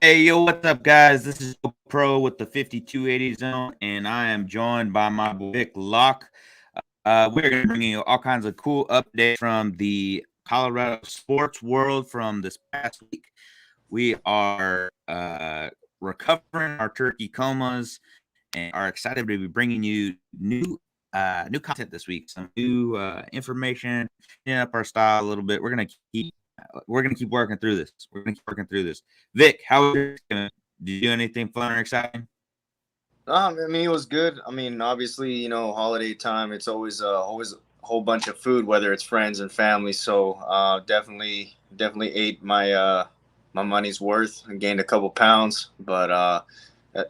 Hey, yo, what's up, guys? This is Joe Pro with the 5280 Zone, and I am joined by my boy Vic Locke. We're going to bring you all kinds of cool updates from the Colorado sports world from this past week. We are recovering our Turkey Comas and are excited to be bringing you new content this week, some new information, up our style a little bit. We're gonna keep working through this. Vic, how was your weekend? Did you do anything fun or exciting? I mean, it was good. I mean, obviously, holiday time. It's always a whole bunch of food, whether it's friends and family. So definitely ate my money's worth and gained a couple pounds. But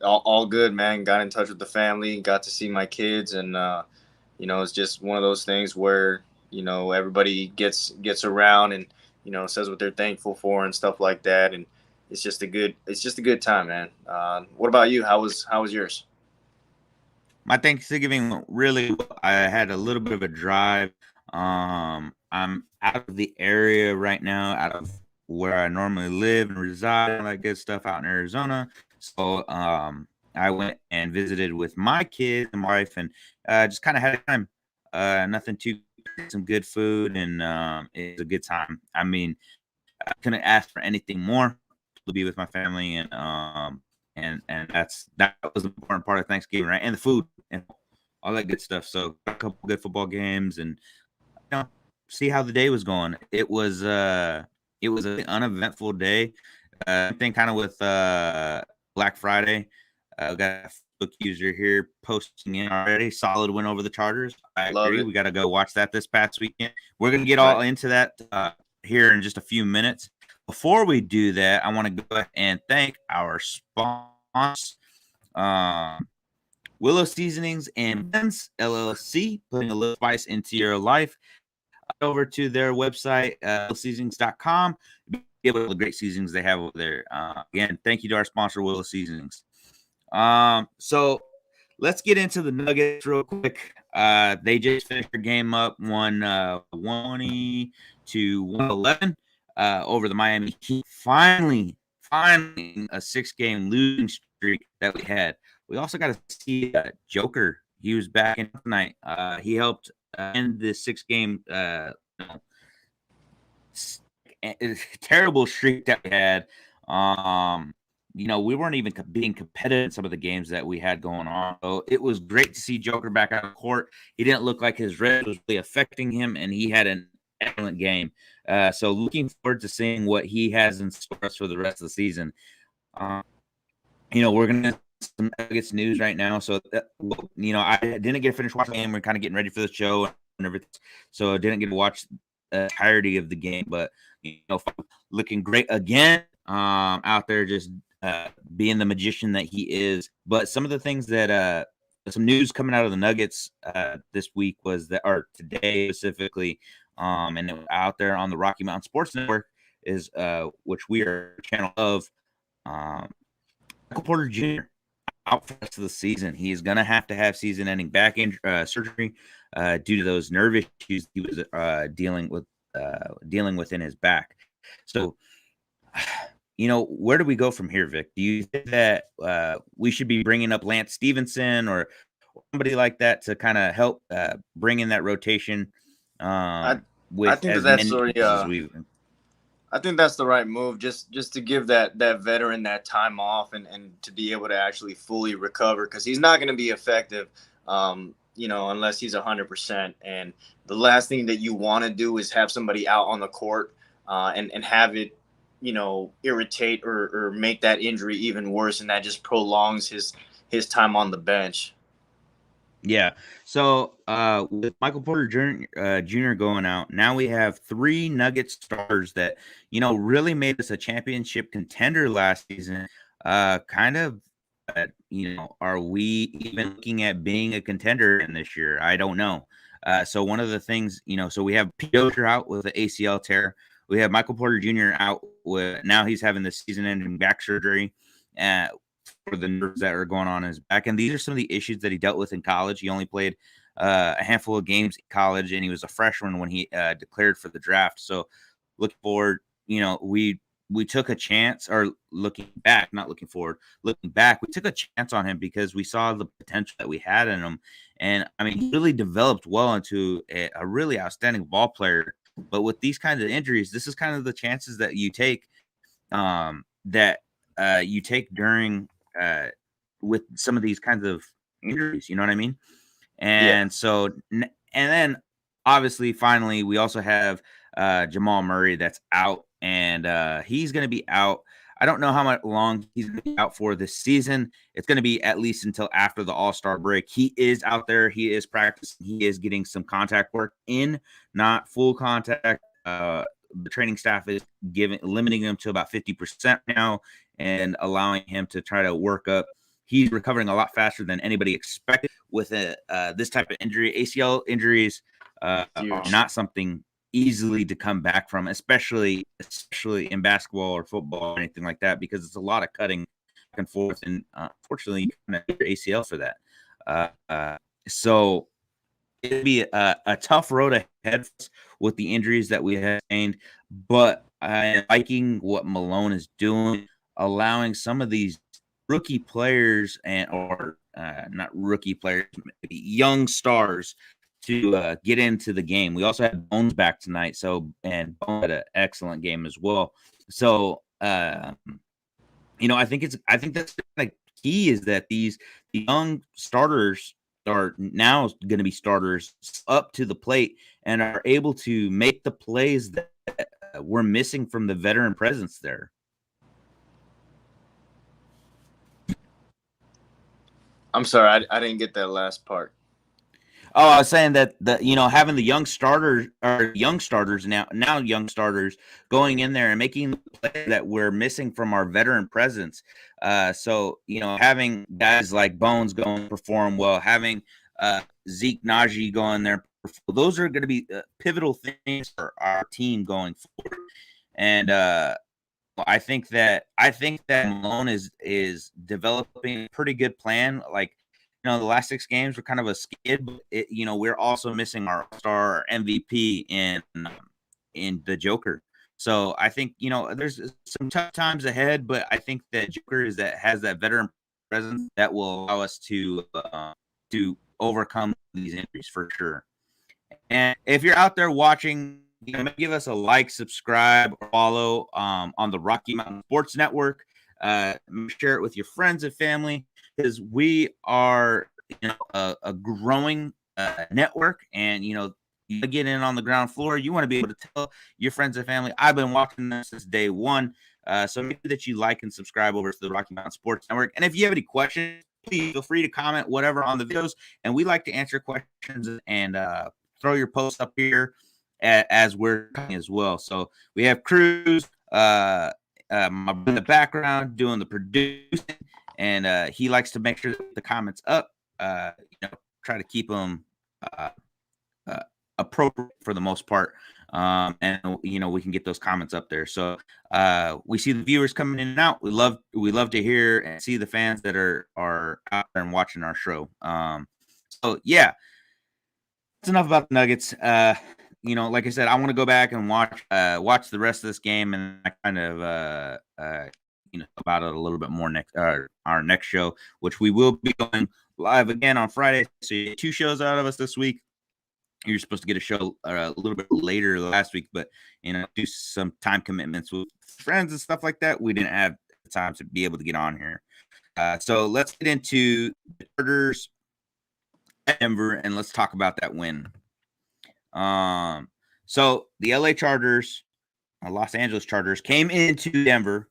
all good, man. Got in touch with the family, got to see my kids, and it's just one of those things where everybody gets around and says what they're thankful for and stuff like that. And it's just a good time, man. What about you? How was yours? My Thanksgiving went really well. I had a little bit of a drive. I'm out of the area right now, out of where I normally live and reside, and all that good stuff out in Arizona. So I went and visited with my kids and wife, and just kind of had a time. Nothing too, some good food, and it was a good time. I mean, I couldn't ask for anything more to be with my family, and that was the important part of Thanksgiving, right? And the food and all that good stuff. So a couple good football games, and you know, see how the day was going. It was an uneventful day. Thing kind of with Black Friday. Got a Facebook user here posting in already. Solid win over the Chargers. I Love agree. it. We got to go watch that this past weekend. We're gonna get Right. all into that here in just a few minutes. Before we do that, I want to go ahead and thank our sponsors, um, Willow Seasonings and Blends LLC, putting a little spice into your life. Over to their website, willowseasonings.com. Be able to the great seasonings they have over there. Again, thank you to our sponsor, Willow Seasonings. So let's get into the Nuggets real quick. They just finished their game up, won 120-111 over the Miami Heat. Finally, a 6-game losing streak that we had. We also got to see Joker. He was back in tonight. He helped end this 6-game terrible streak that we had. We weren't even being competitive in some of the games that we had going on. So it was great to see Joker back out of court. He didn't look like his rest was really affecting him, and he had an excellent game. So looking forward to seeing what he has in store for the rest of the season. Um, we're gonna some Nuggets news right now. So I didn't get to finish watching the game. We're kind of getting ready for the show and everything, so I didn't get to watch the entirety of the game. But looking great again out there, just being the magician that he is. But some of the things that some news coming out of the Nuggets this week was that, or today specifically, and it was out there on the Rocky Mountain Sports Network, is which we are a channel of. Michael Porter Jr. out for the rest of the season. He is going to have season-ending back surgery due to those nerve issues he was dealing with in his back. So, where do we go from here, Vic? Do you think that we should be bringing up Lance Stevenson or somebody like that to kind of help bring in that rotation I I with think that as that's many the as we've? I think that's the right move. Just to give that veteran that time off and to be able to actually fully recover because he's not going to be effective. Unless he's 100%. And the last thing that you want to do is have somebody out on the court and have it, irritate or make that injury even worse, and that just prolongs his time on the bench. Yeah. So with Michael Porter Jr. Going out, now we have 3 Nugget stars that really made us a championship contender last season. Kind of, are we even looking at being a contender in this year? I don't know. So one of the things, so we have Pete Dozier out with the ACL tear. We have Michael Porter Jr. out with, now he's having the season-ending back surgery. Uh, for the nerves that are going on in his back. And these are some of the issues that he dealt with in college. He only played a handful of games in college, and he was a freshman when he declared for the draft. So looking forward, we we took a chance, or looking back, not looking forward, looking back, we took a chance on him because we saw the potential that we had in him. And I mean, he really developed well into a really outstanding ball player. But with these kinds of injuries, this is kind of the chances that you take, that you take during with some of these kinds of injuries. You know what I mean? Yeah. And so, and then obviously, finally, we also have Jamal Murray that's out, and he's going to be out. I don't know how much long he's going to be out for this season. It's going to be at least until after the All-Star break. He is out there. He is practicing. He is getting some contact work in, not full contact. The training staff is limiting him to about 50% now and allowing him to try to work up. He's recovering a lot faster than anybody expected with this type of injury. ACL injuries are not something easily to come back from, especially in basketball or football or anything like that, because it's a lot of cutting back and forth, and unfortunately, you kind of get your ACL for that. So it'd be a tough road ahead with the injuries that we have sustained, but I'm liking what Malone is doing, allowing some of these rookie players or not rookie players, young stars to get into the game. We also had Bones back tonight, and Bones had an excellent game as well. So I think that's the key, is that the young starters are now going to be starters up to the plate and are able to make the plays that we're missing from the veteran presence there. I'm sorry, I didn't get that last part. Oh, I was saying that having the young starters now young starters going in there and making the play that we're missing from our veteran presence. So having guys like Bones go and perform well, having Zeke Najee go in there, those are going to be pivotal things for our team going forward. And I think that Malone is developing a pretty good plan. Like, the last 6 games were kind of a skid, but we're also missing our star MVP in the Joker. So I think there's some tough times ahead, but I think that Joker has that veteran presence that will allow us to overcome these injuries for sure. And if you're out there watching, give us a like, subscribe, or follow on the Rocky Mountain Sports Network. Share it with your friends and family, because we are a growing network, and you get in on the ground floor. You want to be able to tell your friends and family, I've been watching this since day one. So make sure that you like and subscribe over to the Rocky Mountain Sports Network. And if you have any questions, please feel free to comment whatever on the videos, and we like to answer questions and throw your posts up here as we're coming as well. So we have Cruz in the background doing the producing, and he likes to make sure that the comments up. Try to keep them appropriate for the most part, and we can get those comments up there. So we see the viewers coming in and out. We love to hear and see the fans that are out there and watching our show. So yeah, that's enough about the Nuggets. Like I said, I want to go back and watch the rest of this game, and I kind of about it a little bit more next our next show, which we will be going live again on Friday. So you get 2 shows out of us this week. You're supposed to get a show a little bit later last week, but do some time commitments with friends and stuff like that. We didn't have the time to be able to get on here. So let's get into the Chargers at Denver, and let's talk about that win. So the LA Chargers, Los Angeles Chargers, came into Denver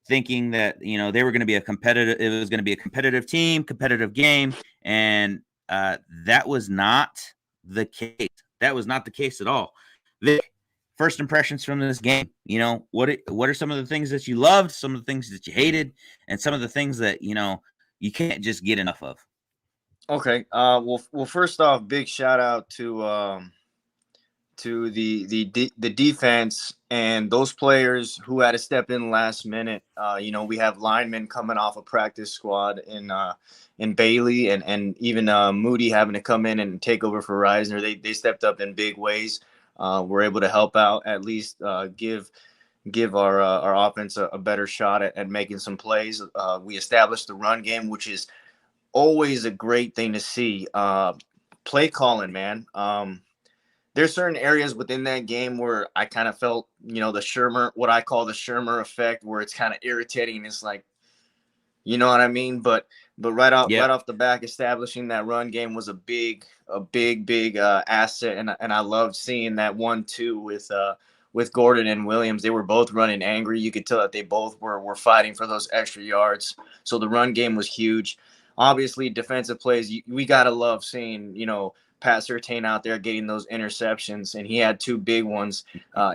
thinking that they were going to be it was going to be a competitive team, competitive game, and that was not the case. That was not the case at all. Vic, first impressions from this game. What are some of the things that you loved, some of the things that you hated, and some of the things that you can't just get enough of? Okay. Well, first off, big shout out to the defense and those players who had to step in last minute. We have linemen coming off a practice squad in Bailey and even Moody having to come in and take over for Reisner. They stepped up in big ways. We're able to help out, at least give give our offense a better shot at making some plays. We established the run game, which is always a great thing to see. Play calling, man. There's certain areas within that game where I kind of felt, the Shermer, what I call the Shermer effect, where it's kind of irritating. It's like, you know what I mean? But right Yep. off the back, establishing that run game was a big asset, and I loved seeing that 1-2 with Gordon and Williams. They were both running angry. You could tell that they both were fighting for those extra yards. So the run game was huge. Obviously, defensive plays, we gotta love seeing Pat Surtain out there getting those interceptions, and he had two big ones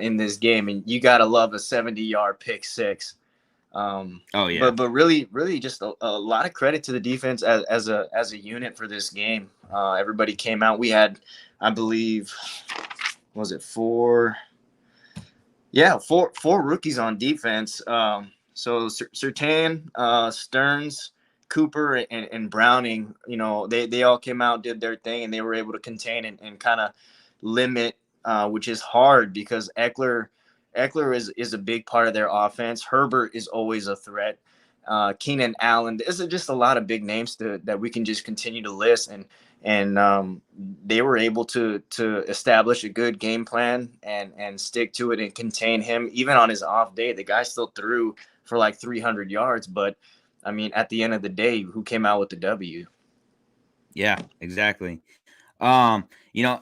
in this game. And you gotta love a 70-yard pick six. Oh yeah. But really just a lot of credit to the defense as a unit for this game. Everybody came out. We had, I believe, was it four? Yeah, four rookies on defense. So Surtain, Stearns, Cooper, and Browning, they all came out, did their thing, and they were able to contain and kind of limit, which is hard because Eckler is a big part of their offense. Herbert is always a threat. Keenan Allen. There's just a lot of big names that we can just continue to list, and they were able to establish a good game plan and stick to it and contain him even on his off day. The guy still threw for like 300 yards, but I mean, at the end of the day, who came out with the W? Yeah, exactly. And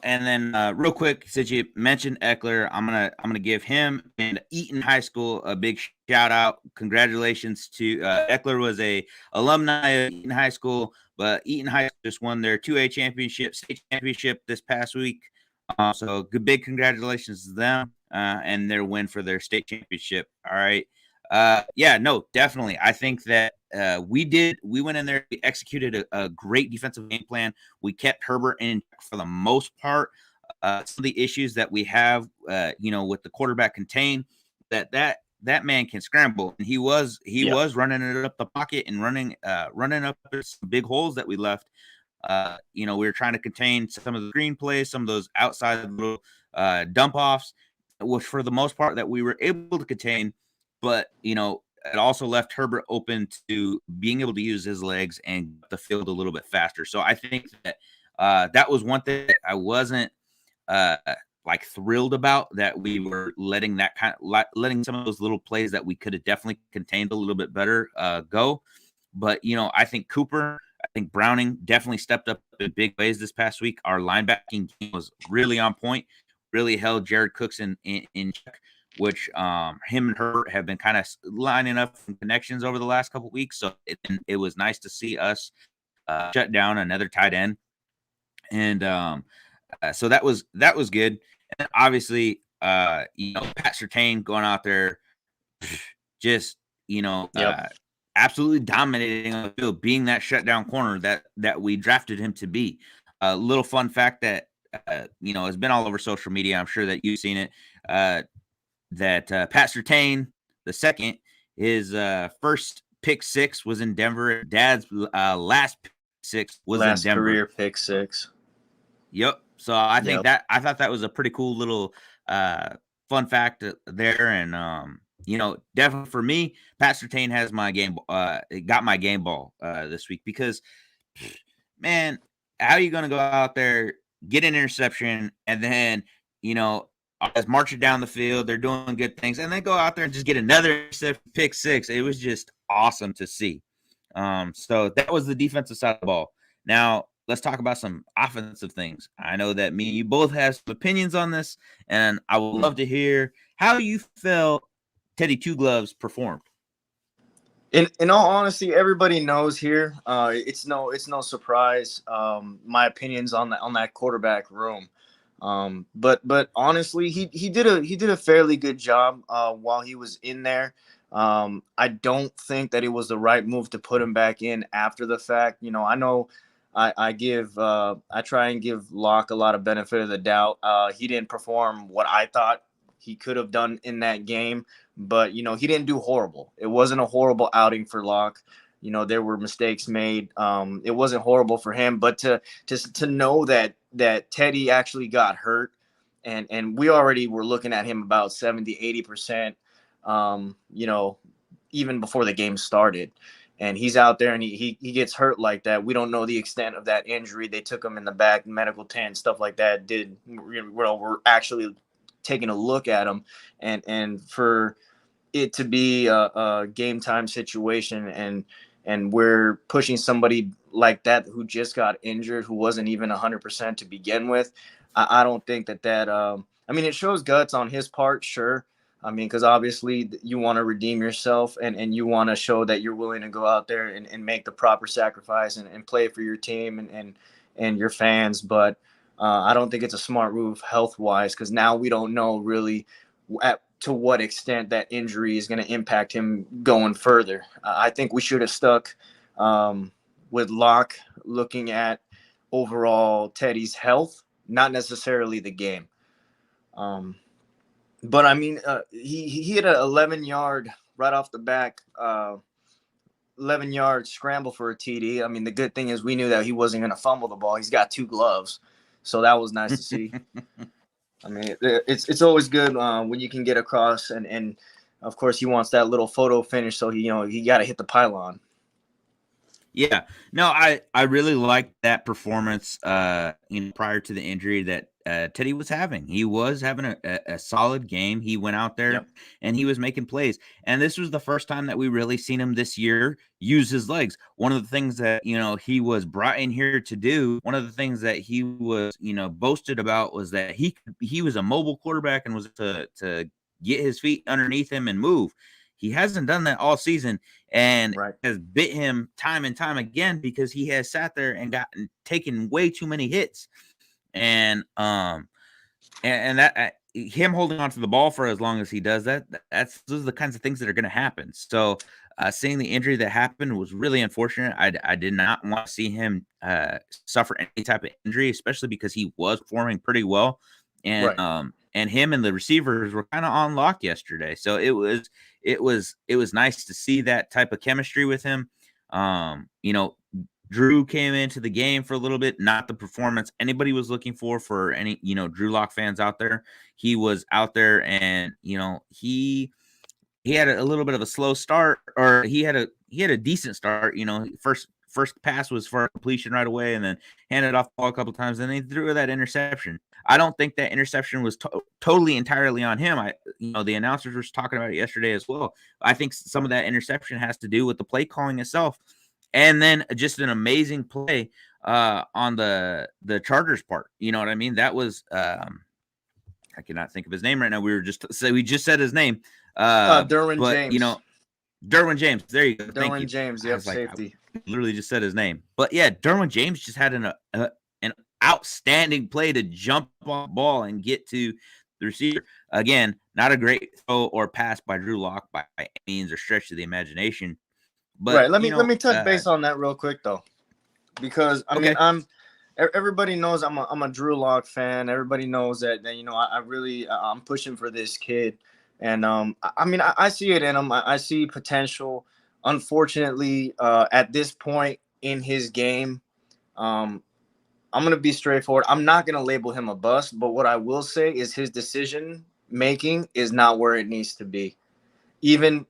then real quick, since you mentioned Eckler, I'm gonna give him and Eaton High School a big shout out. Congratulations to Eckler was a alumni of Eaton High School, but Eaton High School just won their 2A championship, state championship this past week. So good, big congratulations to them and their win for their state championship. All right. Yeah, no, definitely. I think that we went in there, we executed a great defensive game plan. We kept Herbert in for the most part. Some of the issues that we have, with the quarterback contain, that man can scramble, and he was Yeah. running it up the pocket and running up some big holes that we left. We were trying to contain some of the screen plays, some of those outside little dump offs, which for the most part that we were able to contain. But it also left Herbert open to being able to use his legs and the field a little bit faster. So I think that that was one thing that I wasn't like thrilled about, that we were letting letting some of those little plays that we could have definitely contained a little bit better go. But I think Cooper, I think Browning definitely stepped up in big ways this past week. Our linebacking game was really on point, really held Jared Cooks in check, which him and Herbert have been kind of lining up some connections over the last couple of weeks. So it was nice to see us shut down another tight end. And so that was good. And obviously, Pat Surtain going out there, just Yep. absolutely dominating on the field, being that shutdown corner that we drafted him to be. A little fun fact that has been all over social media. I'm sure that you've seen it. That Pat Surtain, the second, his first pick six was in Denver. Dad's last pick six was in Denver. Career pick six. Yep. So I think I thought that was a pretty cool little fun fact there. And definitely for me, Pat Surtain has my game got my game ball this week, because man, how are you gonna go out there, get an interception, and then as marching down the field, they're doing good things, and then go out there and just get another pick six. It was just awesome to see. So that was the defensive side of the ball. Now let's talk about some offensive things. I know that me and you both have some opinions on this, and I would love to hear how you felt Teddy Two Gloves performed. In all honesty, everybody knows here. It's no surprise. My opinions on that quarterback room. But honestly, he did a fairly good job while he was in there. I don't think that it was the right move to put him back in after the fact. I know I try and give Locke a lot of benefit of the doubt. He didn't perform what I thought he could have done in that game, but he didn't do horrible. It wasn't a horrible outing for Locke. There were mistakes made. It wasn't horrible for him, but to know that Teddy actually got hurt, and we already were looking at him about 70-80%. you know, even before the game started. And he's out there and he gets hurt like that. We don't know the extent of that injury. They took him in the back, medical tent, stuff like that. We're actually taking a look at him, and for it to be a game time situation, and we're pushing somebody like that who just got injured, who wasn't even 100% to begin with. I don't think that I mean, it shows guts on his part, sure. I mean, because obviously you want to redeem yourself, and you want to show that you're willing to go out there and make the proper sacrifice, and play for your team and your fans. But I don't think it's a smart move health wise, because now we don't know really to what extent that injury is going to impact him going further. I think we should have stuck with Locke, looking at overall Teddy's health, not necessarily the game. But I mean, he hit an 11-yard right off the back, 11-yard scramble for a TD. I mean, the good thing is we knew that he wasn't going to fumble the ball. He's got 2 gloves, so that was nice to see. I mean, it's always good when you can get across, and of course he wants that little photo finish, so he got to hit the pylon. Yeah, no, I really liked that performance. Prior to the injury that Teddy was having, he was having a solid game. He went out there, Yep. and he was making plays. And this was the first time that we really seen him this year use his legs. One of the things that he was brought in here to do. One of the things that he was boasted about was that he was a mobile quarterback and was to get his feet underneath him and move. He hasn't done that all season, and Right. has bit him time and time again because he has sat there and gotten taken way too many hits. And that him holding on to the ball for as long as he does those are the kinds of things that are going to happen. So seeing the injury that happened was really unfortunate. I did not want to see him suffer any type of injury, especially because he was performing pretty well. And Right. And him and the receivers were kind of on lock yesterday. So it was nice to see that type of chemistry with him. Drew came into the game for a little bit, not the performance anybody was looking for any, Drew Lock fans out there. He was out there, and he had a little bit of a slow start, or he had a decent start. First pass was for completion right away, and then handed off the ball a couple times, and they threw that interception. I don't think that interception was totally entirely on him. The announcers were talking about it yesterday as well. I think some of that interception has to do with the play calling itself, and then just an amazing play on the Chargers part. You know what I mean? That was I cannot think of his name right now. We just said his name. Derwin But James. Derwin James. There you go. Thank Derwin you. James. I Yep. was like, Safety. I literally just said his name. But yeah, Derwin James just had an outstanding play to jump on the ball and get to the receiver. Again, not a great throw or pass by Drew Lock by any means or stretch of the imagination. But Right. Let me touch base on that real quick though, because I mean everybody knows I'm a Drew Lock fan. Everybody knows that I really I'm pushing for this kid, and I mean I see it in him. I see potential. Unfortunately, at this point in his game, I'm gonna be straightforward. I'm not gonna label him a bust, but what I will say is his decision making is not where it needs to be. Even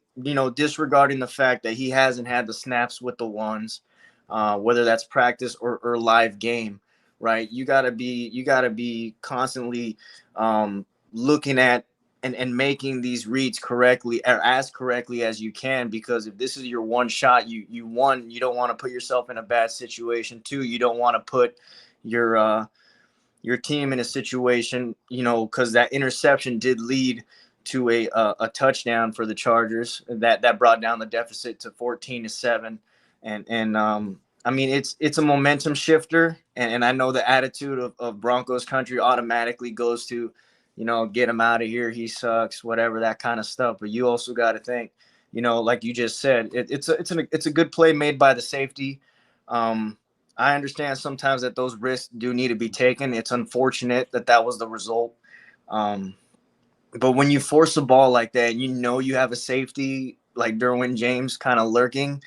disregarding the fact that he hasn't had the snaps with the ones, whether that's practice or live game, right? You gotta be constantly looking at and making these reads correctly, or as correctly as you can, because if this is your one shot, you don't want to put yourself in a bad situation. 2, you don't want to put your team in a situation, because that interception did lead to a touchdown for the Chargers that brought down the deficit to 14-7, and I mean it's a momentum shifter, and I know the attitude of Broncos country automatically goes to, get him out of here, he sucks, whatever, that kind of stuff. But you also got to think, like you just said, it's a good play made by the safety. I understand sometimes that those risks do need to be taken. It's unfortunate that was the result. But when you force a ball like that, you have a safety like Derwin James kind of lurking,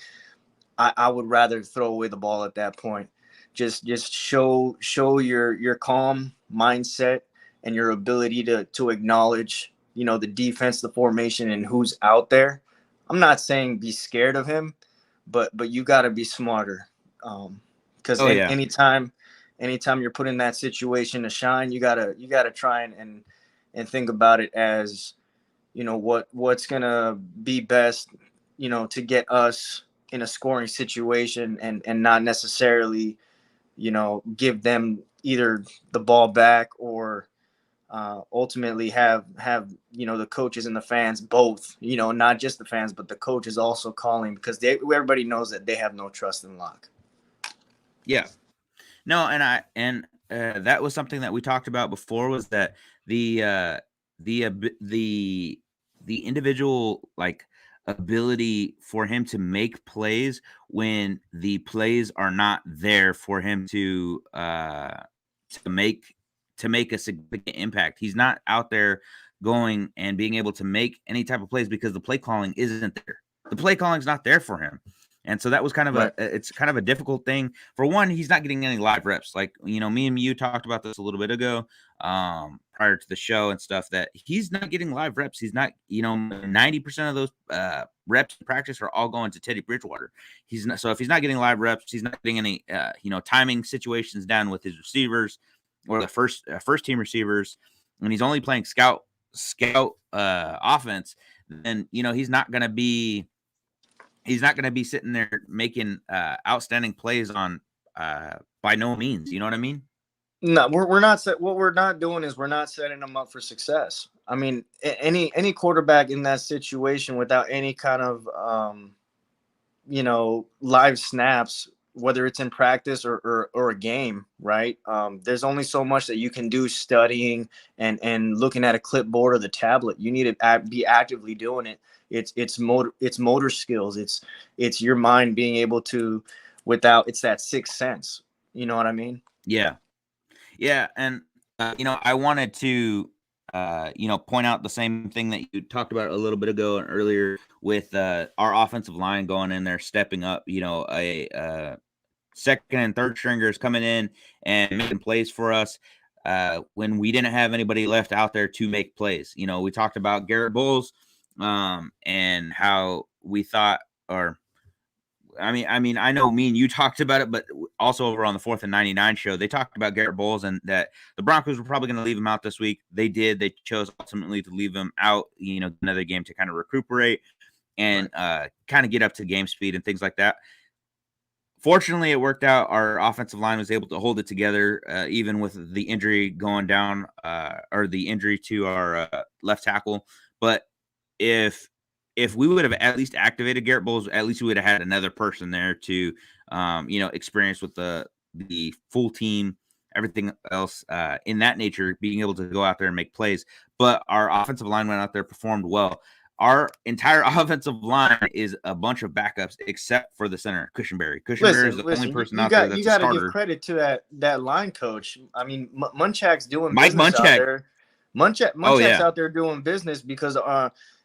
I would rather throw away the ball at that point. Just show your calm mindset and your ability to acknowledge the defense, the formation, and who's out there. I'm not saying be scared of him, but you got to be smarter. Because anytime you're put in that situation to shine, you gotta try and think about it as, what's gonna be best, to get us in a scoring situation, and not necessarily, give them either the ball back or ultimately have the coaches and the fans both, not just the fans but the coaches also calling, because everybody knows that they have no trust in Locke. Yeah. No, and that was something that we talked about before, was that the individual, like, ability for him to make plays when the plays are not there for him to make a significant impact. He's not out there going and being able to make any type of plays because the play calling isn't there. The play calling is not there for him. And so that was kind of it's kind of a difficult thing. For one, he's not getting any live reps. Like, me and you talked about this a little bit ago, prior to the show and stuff, that he's not getting live reps. He's not, 90% of those reps in practice are all going to Teddy Bridgewater. He's not, so if he's not getting live reps, he's not getting any, timing situations down with his receivers or the first team receivers, and he's only playing scout offense, then, he's not going to be sitting there making outstanding plays on by no means. You know what I mean? No, we're not. What we're not doing is we're not setting them up for success. I mean, any quarterback in that situation without any kind of live snaps, whether it's in practice or a game, right? There's only so much that you can do studying and looking at a clipboard or the tablet. You need to be actively doing it. It's motor skills. It's your mind being able to, it's that sixth sense. You know what I mean? Yeah. Yeah. And, I wanted to, point out the same thing that you talked about a little bit ago and earlier with our offensive line going in there, stepping up, a second and third stringers coming in and making plays for us when we didn't have anybody left out there to make plays. We talked about Garrett Bowles, and how we thought, I know me and you talked about it, but also over on the 4th and 99 show, they talked about Garrett Bowles and that the Broncos were probably going to leave him out this week. They did. They chose ultimately to leave him out, another game to kind of recuperate and kind of get up to game speed and things like that. Fortunately, it worked out. Our offensive line was able to hold it together, even with the injury going down, or the injury to our left tackle. But if we would have at least activated Garrett Bowles, at least we would have had another person there to, experience with the full team, everything else in that nature, being able to go out there and make plays. But our offensive line went out there, performed well. Our entire offensive line is a bunch of backups except for the center, Cushenberry. Cushenberry is the only person out there that's a starter. You got to give credit to that line coach. I mean, Munchak's doing Mike business Munchak. out there. Munchak's out there doing business because,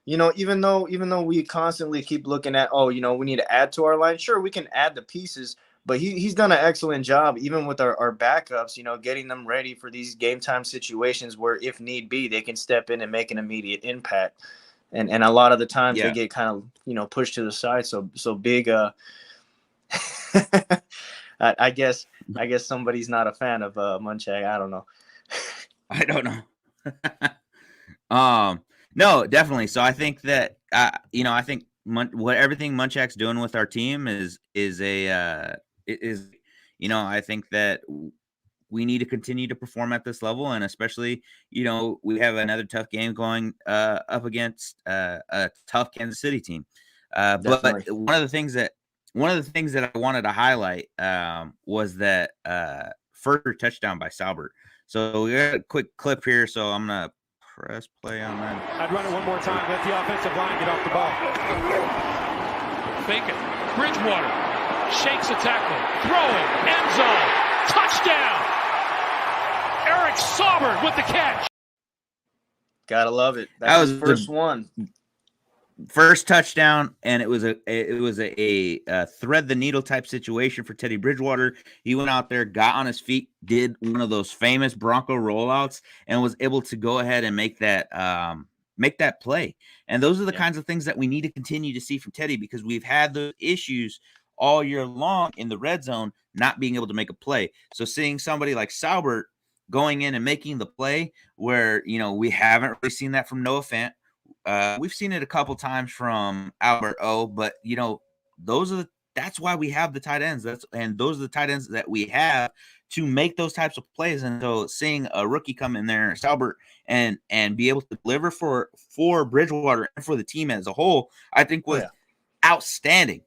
even though we constantly keep looking at, we need to add to our line. Sure, we can add the pieces, but he's done an excellent job, even with our backups, getting them ready for these game time situations where, if need be, they can step in and make an immediate impact. And a lot of the times they get kind of, pushed to the side. So big, I guess somebody's not a fan of Munchak. I don't know. I don't know. No, definitely. So I think that, I think everything Munchak's doing with our team is I think that we need to continue to perform at this level, and especially, we have another tough game going up against a tough Kansas City team. But one of the things that I wanted to highlight was that first touchdown by Salbert. So we got a quick clip here, so I'm gonna press play on that. I'd run it one more time. Let the offensive line get off the ball. Fake it. Bridgewater shakes a tackle, throwing, end zone, touchdown. Eric Saubert with the catch. Gotta love it. That was the first one. First touchdown, and it was a thread the needle type situation for Teddy Bridgewater. He went out there, got on his feet, did one of those famous Bronco rollouts, and was able to go ahead and make that make that play. And those are the kinds of things that we need to continue to see from Teddy, because we've had the issues all year long in the red zone, not being able to make a play. So seeing somebody like Saubert going in and making the play where, we haven't really seen that from Noah Fant. We've seen it a couple times from Albert O, but that's why we have the tight ends. Those are the tight ends that we have to make those types of plays. And so seeing a rookie come in there, Saubert, and be able to deliver for Bridgewater and for the team as a whole, I think was outstanding.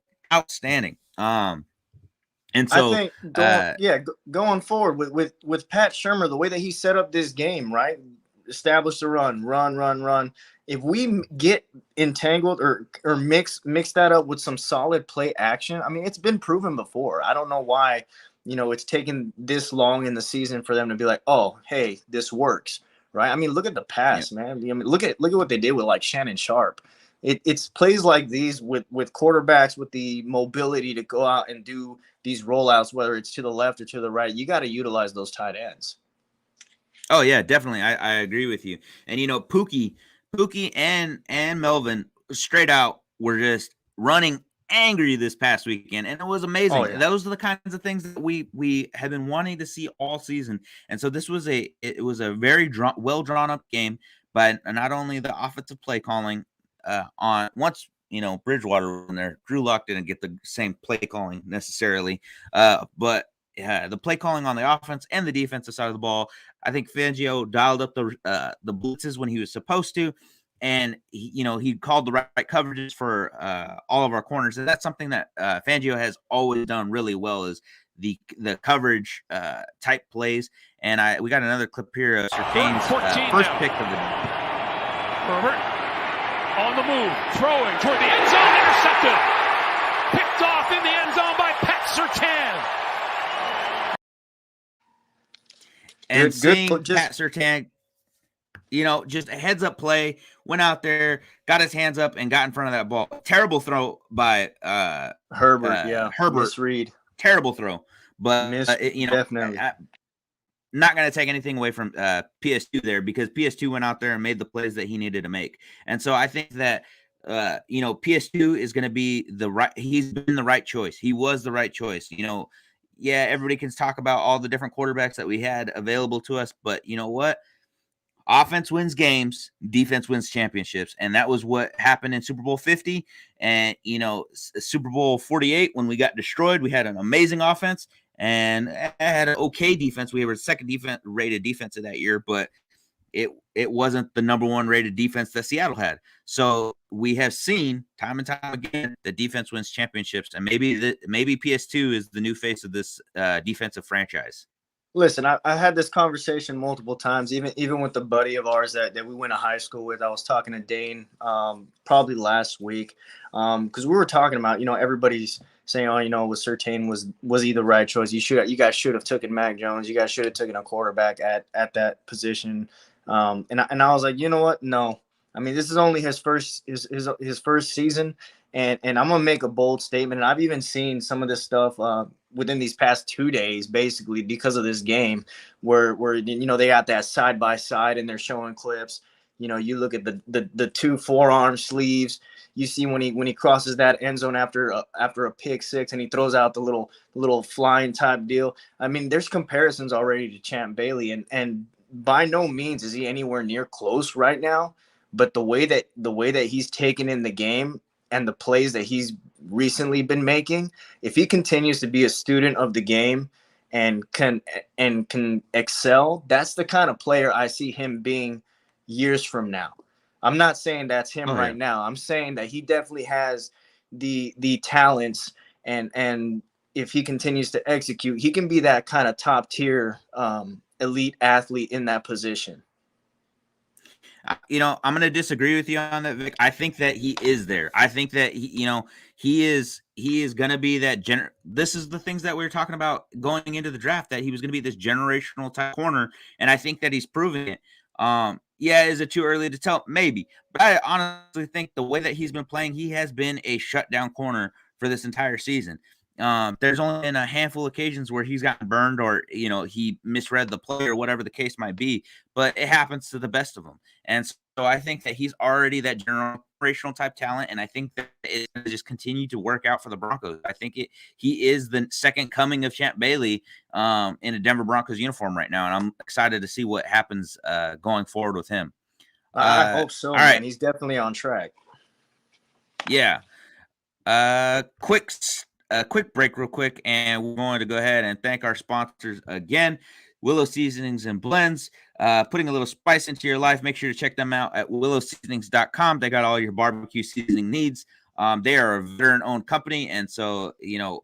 And so I think going forward with Pat Shurmur, the way that he set up this game, right? Establish the run. If we get entangled or mix that up with some solid play action, I mean, it's been proven before. I don't know why, it's taken this long in the season for them to be like, oh, hey, this works, right? I mean, look at the pass, man. I mean, look at what they did with like Shannon Sharp. It's plays like these with quarterbacks with the mobility to go out and do these rollouts, whether it's to the left or to the right. You got to utilize those tight ends. Oh yeah, definitely. I agree with you. And Pookie and Melvin straight out were just running angry this past weekend, and it was amazing. Oh, yeah. Those are the kinds of things that we have been wanting to see all season. And so this was a very well drawn up game by not only the offensive play calling on once Bridgewater in there. Drew Lock didn't get the same play calling necessarily, but the play calling on the offense and the defensive side of the ball. I think Fangio dialed up the blitzes when he was supposed to, and he called the right coverages for all of our corners. And that's something that Fangio has always done really well, is the coverage type plays. And we got another clip here of Surtain's first pick of the day. Herbert on the move, throwing toward the end zone, intercepted, picked off in the end zone by Pat Surtain. And seeing Pat Surtain, just a heads up play, went out there, got his hands up, and got in front of that ball. Terrible throw by Herbert. Herbert. Misread. Terrible throw, but definitely. Not going to take anything away from PS2 there, because PS2 went out there and made the plays that he needed to make. And so I think that PS2 is going to be he's been the right choice. He was the right choice. Everybody can talk about all the different quarterbacks that we had available to us, but you know what? Offense wins games, defense wins championships. And that was what happened in Super Bowl 50. And, Super Bowl 48, when we got destroyed, we had an amazing offense and had an okay defense. We were second rated defense of that year, but it wasn't the number one rated defense that Seattle had. So we have seen time and time again that defense wins championships, and maybe PS2 is the new face of this defensive franchise. Listen, I had this conversation multiple times, even with a buddy of ours that we went to high school with. I was talking to Dane probably last week because we were talking about, everybody's saying, with Surtain was he the right choice? You guys should have taken Mac Jones. You guys should have taken a quarterback at that position. And I was like, you know what? No, I mean, this is only his first season, and I'm gonna make a bold statement. And I've even seen some of this stuff within these past 2 days, basically because of this game, where they got that side by side and they're showing clips. You look at the two forearm sleeves. You see when he crosses that end zone after a pick six and he throws out the little flying type deal. I mean, there's comparisons already to Champ Bailey, and by no means is he anywhere near close right now. But the way that he's taken in the game and the plays that he's recently been making, if he continues to be a student of the game and can excel, that's the kind of player I see him being years from now. I'm not saying that's him right now. I'm saying that he definitely has the talents, and if he continues to execute, he can be that kind of top tier elite athlete in that position. I'm going to disagree with you on that, Vic. I think that he is there. I think that he is going to be that this is the things that we were talking about going into the draft, that he was going to be this generational type corner. And I think that he's proving it. Is it too early to tell? Maybe. But I honestly think the way that he's been playing, he has been a shutdown corner for this entire season. There's only been a handful of occasions where he's gotten burned or, he misread the play or whatever the case might be, but it happens to the best of them. And So I think that he's already that generational type talent, and I think that it's going to just continue to work out for the Broncos. I think he is the second coming of Champ Bailey in a Denver Broncos uniform right now, and I'm excited to see what happens going forward with him. I hope so, All man. right. He's definitely on track. Yeah. Quick break real quick, and we're going to go ahead and thank our sponsors again, Willow Seasonings and Blends, putting a little spice into your life. Make sure to check them out at willowseasonings.com. They got all your barbecue seasoning needs. They are a veteran-owned company, and so,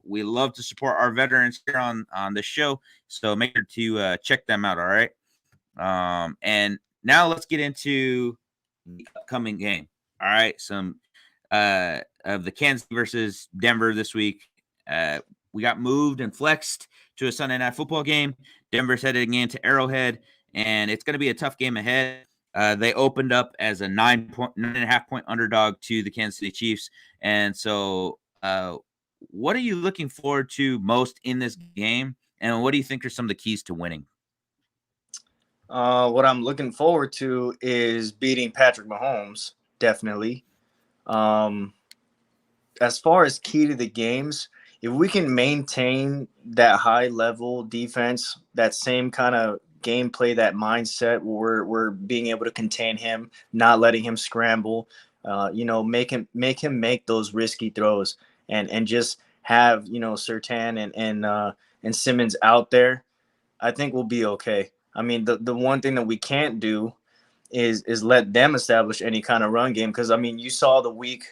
we love to support our veterans here on the show, so make sure to check them out, all right? And now let's get into the upcoming game. All right, some of the Kansas versus Denver this week. We got moved and flexed to a Sunday night football game. Denver's heading into Arrowhead, and it's going to be a tough game ahead. They opened up as a 9.5 point underdog to the Kansas City Chiefs. And so what are you looking forward to most in this game? And what do you think are some of the keys to winning? What I'm looking forward to is beating Patrick Mahomes, definitely. As far as key to the games, if we can maintain that high level defense, that same kind of gameplay, that mindset where we're being able to contain him, not letting him scramble, make him make those risky throws, and just have Surtain and Simmons out there, I think we'll be okay. I mean, the one thing that we can't do is let them establish any kind of run game, because I mean, you saw the weak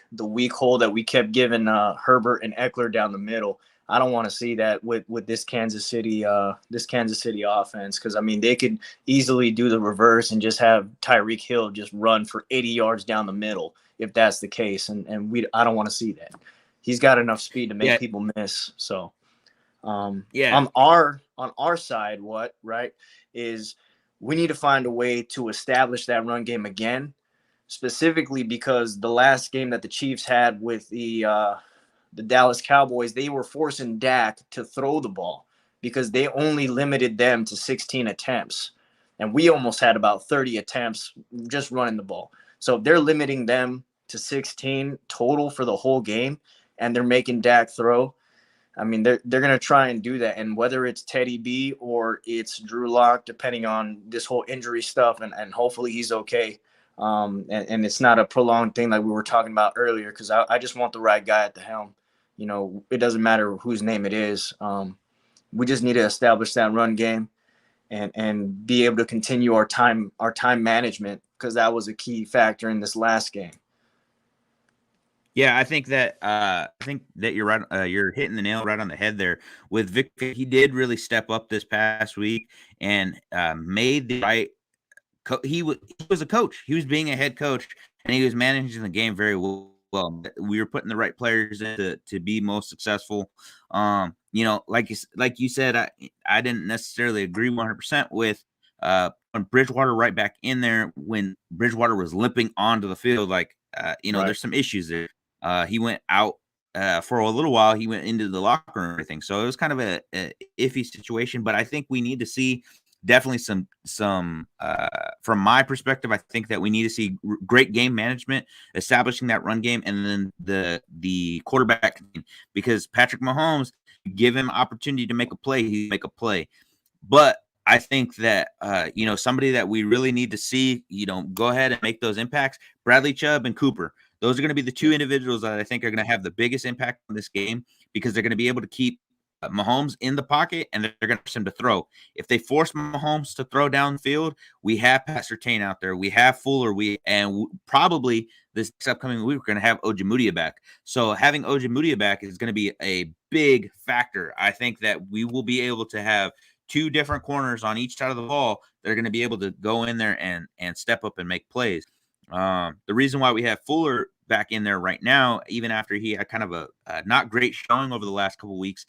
hole that we kept giving Herbert and Eckler down the middle. I don't want to see that with this Kansas City offense, because I mean, they could easily do the reverse and just have Tyreek Hill just run for 80 yards down the middle if that's the case, and I don't want to see that. He's got enough speed to make people miss. So on our side, we need to find a way to establish that run game again, specifically because the last game that the Chiefs had with the Dallas Cowboys, they were forcing Dak to throw the ball because they only limited them to 16 attempts. And we almost had about 30 attempts just running the ball. So if they're limiting them to 16 total for the whole game and they're making Dak throw, I mean, they're going to try and do that. And whether it's Teddy B or it's Drew Lock, depending on this whole injury stuff, and hopefully he's okay. And it's not a prolonged thing like we were talking about earlier, because I just want the right guy at the helm. It doesn't matter whose name it is. We just need to establish that run game and be able to continue our time management, because that was a key factor in this last game. Yeah, I think that you're right. You're hitting the nail right on the head there with Vic. He did really step up this past week and made the right. He was a coach. He was being a head coach, and he was managing the game very well. We were putting the right players in to be most successful. Like you said, I didn't necessarily agree 100% with Bridgewater right back in there when Bridgewater was limping onto the field. Right. There's some issues there. He went out for a little while. He went into the locker room and everything. So it was kind of a iffy situation. But I think we need to see definitely some from my perspective, I think that we need to see great game management, establishing that run game, and then the quarterback, because Patrick Mahomes, give him opportunity to make a play, he make a play. But I think that somebody that we really need to see, go ahead and make those impacts, Bradley Chubb and Cooper. Those are going to be the two individuals that I think are going to have the biggest impact on this game, because they're going to be able to keep Mahomes in the pocket, and they're going to force him to throw. If they force Mahomes to throw downfield, we have Pat Surtain out there. We have Fuller. Probably this upcoming week, we're going to have Ojemudia back. So having Ojemudia back is going to be a big factor. I think that we will be able to have two different corners on each side of the ball that are going to be able to go in there and step up and make plays. The reason why we have Fuller back in there right now, even after he had kind of a not great showing over the last couple of weeks,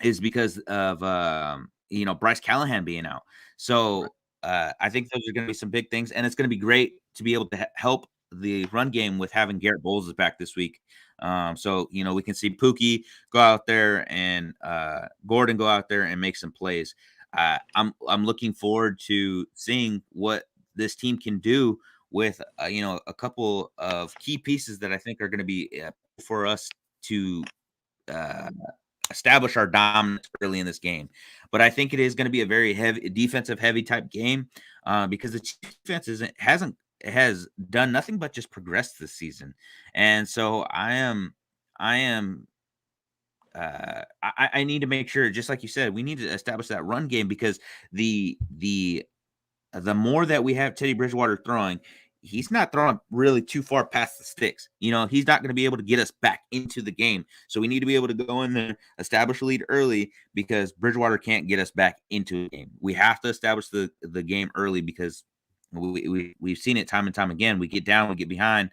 is because of Bryce Callahan being out. So I think those are going to be some big things, and it's going to be great to be able to help the run game with having Garrett Bowles back this week. So we can see Pookie go out there and Gordon go out there and make some plays. I'm looking forward to seeing what this team can do with a couple of key pieces that I think are going to be for us to uh, establish our dominance early in this game. But I think it is going to be a very heavy defensive heavy type game because the defense has done nothing but just progress this season. And so I need to make sure, just like you said, we need to establish that run game because the more that we have Teddy Bridgewater throwing, he's not throwing really too far past the sticks. He's not going to be able to get us back into the game. So we need to be able to go in there, establish a lead early because Bridgewater can't get us back into the game. We have to establish the game early because we've seen it time and time again. We get down, we get behind,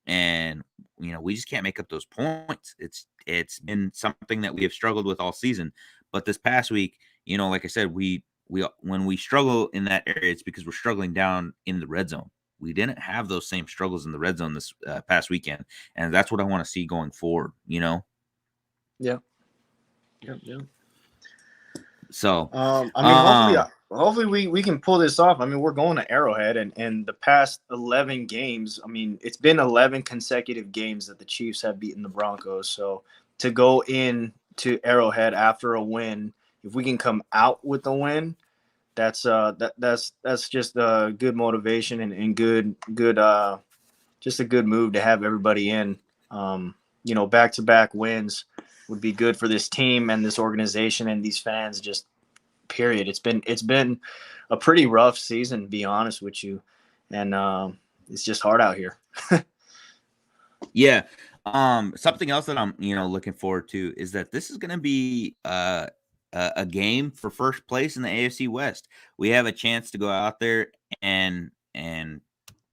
and we just can't make up those points. It's been something that we have struggled with all season. But this past week, like I said, we when we struggle in that area, it's because we're struggling down in the red zone. We didn't have those same struggles in the red zone this past weekend, and that's what I want to see going forward. Yeah. So, hopefully we can pull this off. I mean, we're going to Arrowhead, and the past 11 games, I mean, it's been 11 consecutive games that the Chiefs have beaten the Broncos. So to go in to Arrowhead after a win, if we can come out with the win, that's just a good motivation and good just a good move to have everybody in. Back-to-back wins would be good for this team and this organization and these fans. Just period. It's been a pretty rough season, to be honest with you, and it's just hard out here. Yeah. Something else that I'm looking forward to is that this is going to be a game for first place in the AFC West. We have a chance to go out there and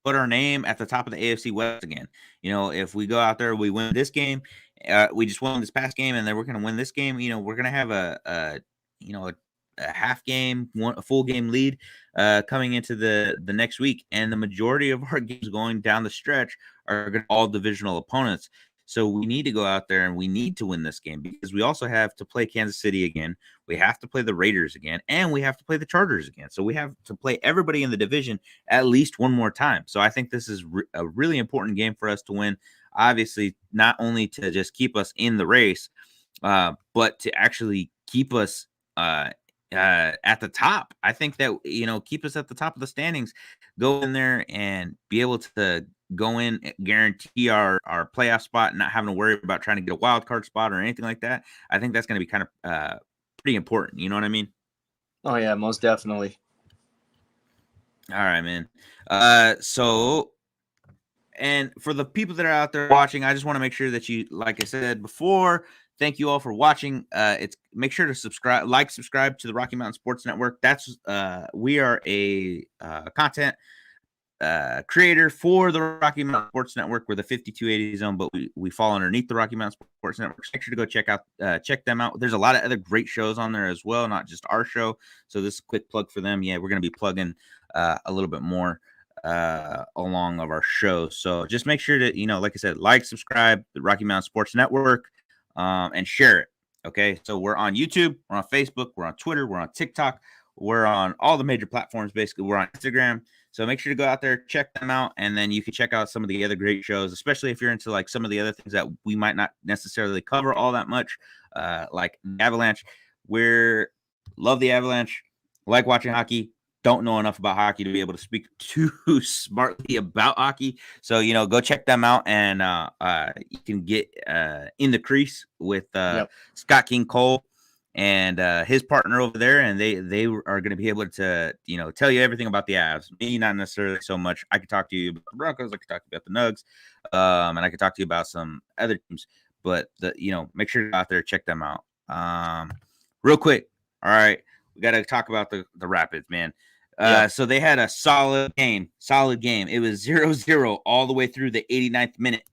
put our name at the top of the AFC West again. If we go out there, we win this game, we just won this past game, and then we're going to win this game. We're going to have a half game, a full game lead coming into the next week, and the majority of our games going down the stretch are going to all divisional opponents. So we need to go out there and we need to win this game because we also have to play Kansas City again. We have to play the Raiders again, and we have to play the Chargers again. So we have to play everybody in the division at least one more time. So I think this is a really important game for us to win. Obviously, not only to just keep us in the race, but to actually keep us at the top. I think that keep us at the top of the standings, go in there and be able to go in, guarantee our playoff spot, and not having to worry about trying to get a wild card spot or anything like that. I think that's going to be kind of pretty important. You know what I mean? Oh yeah, most definitely. All right, man. So, and for the people that are out there watching, I just want to make sure that you, like I said before, thank you all for watching. Make sure to subscribe to the Rocky Mountain Sports Network. That's we are a content creator for the Rocky Mountain Sports Network. We're the 5280 zone, but we fall underneath the Rocky Mountain Sports Network. Make sure to go check them out. There's a lot of other great shows on there as well, not just our show. So this is a quick plug for them. Yeah, we're going to be plugging a little bit more along of our show. So just make sure to, like I said, subscribe the Rocky Mountain Sports Network, and share it. Okay. So we're on YouTube, we're on Facebook, we're on Twitter, we're on TikTok, we're on all the major platforms. Basically, we're on Instagram. So make sure to go out there, check them out, and then you can check out some of the other great shows, especially if you're into like some of the other things that we might not necessarily cover all that much, like Avalanche. Love the Avalanche, like watching hockey, don't know enough about hockey to be able to speak too smartly about hockey. So, go check them out, and you can get in the crease with Scott King Cole and his partner over there, and they are going to be able to tell you everything about the Avs. Me, not necessarily so much. I could talk to you about the Broncos, I could talk to you about the Nugs, and I could talk to you about some other teams. But make sure to go out there, check them out. Real quick, all right, we got to talk about the Rapids, man. So they had a solid game. It was 0-0 all the way through the 89th minute.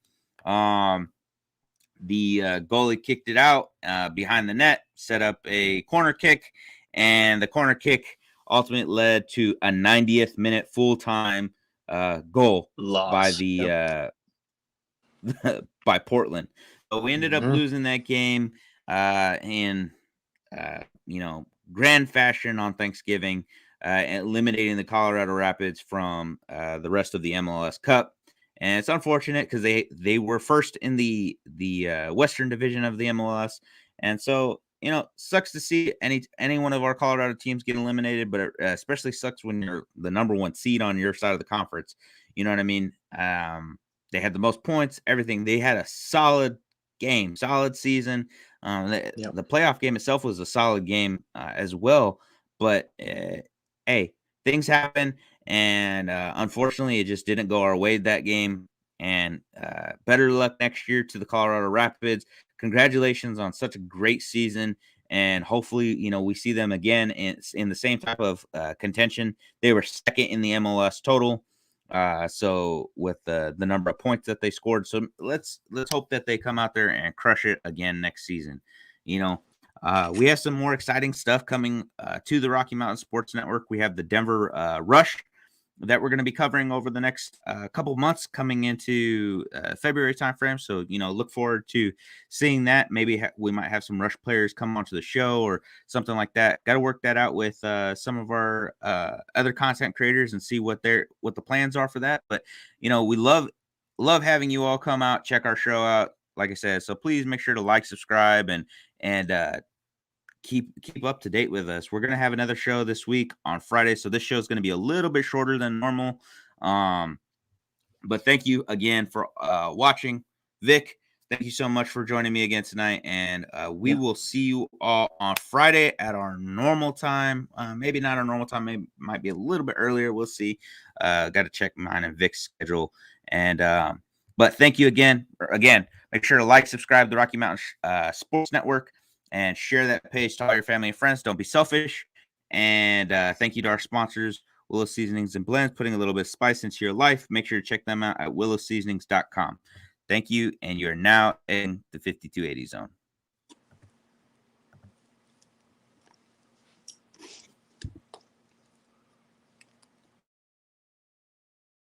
The goalie kicked it out behind the net, set up a corner kick, and the corner kick ultimately led to a 90th minute full-time goal by the by Portland. So we ended up losing that game in grand fashion on Thanksgiving. eliminating the Colorado Rapids from the rest of the MLS Cup. And it's unfortunate because they were first in the Western Division of the MLS, and so sucks to see any one of our Colorado teams get eliminated, but it especially sucks when you're the number one seed on your side of the conference. You know what I mean? They had the most points, everything. They had a solid game, solid season. The playoff game itself was a solid game as well, but hey, things happen. And unfortunately, it just didn't go our way that game. And better luck next year to the Colorado Rapids. Congratulations on such a great season. And hopefully, we see them again in the same type of contention. They were second in the MLS total. So with the number of points that they scored. So let's hope that they come out there and crush it again next season. We have some more exciting stuff coming to the Rocky Mountain Sports Network. We have the Denver Rush that we're going to be covering over the next couple months coming into February timeframe. So, look forward to seeing that. Maybe we might have some Rush players come onto the show or something like that. Got to work that out with some of our other content creators and see what the plans are for that. But, we love having you all come out, check our show out. Like I said, so please make sure to like, subscribe, and keep up to date with us. We're going to have another show this week on Friday. So this show is going to be a little bit shorter than normal. But thank you again for watching. Vic, thank you so much for joining me again tonight. And we will see you all on Friday at our normal time. Maybe not our normal time. Maybe might be a little bit earlier. We'll see. Got to check mine and Vic's schedule. And but thank you again. Make sure to like, subscribe to the Rocky Mountain Sports Network, and share that page to all your family and friends. Don't be selfish. And thank you to our sponsors, Willow Seasonings and Blends, putting a little bit of spice into your life. Make sure to check them out at willowseasonings.com. Thank you, and you're now in the 5280 zone.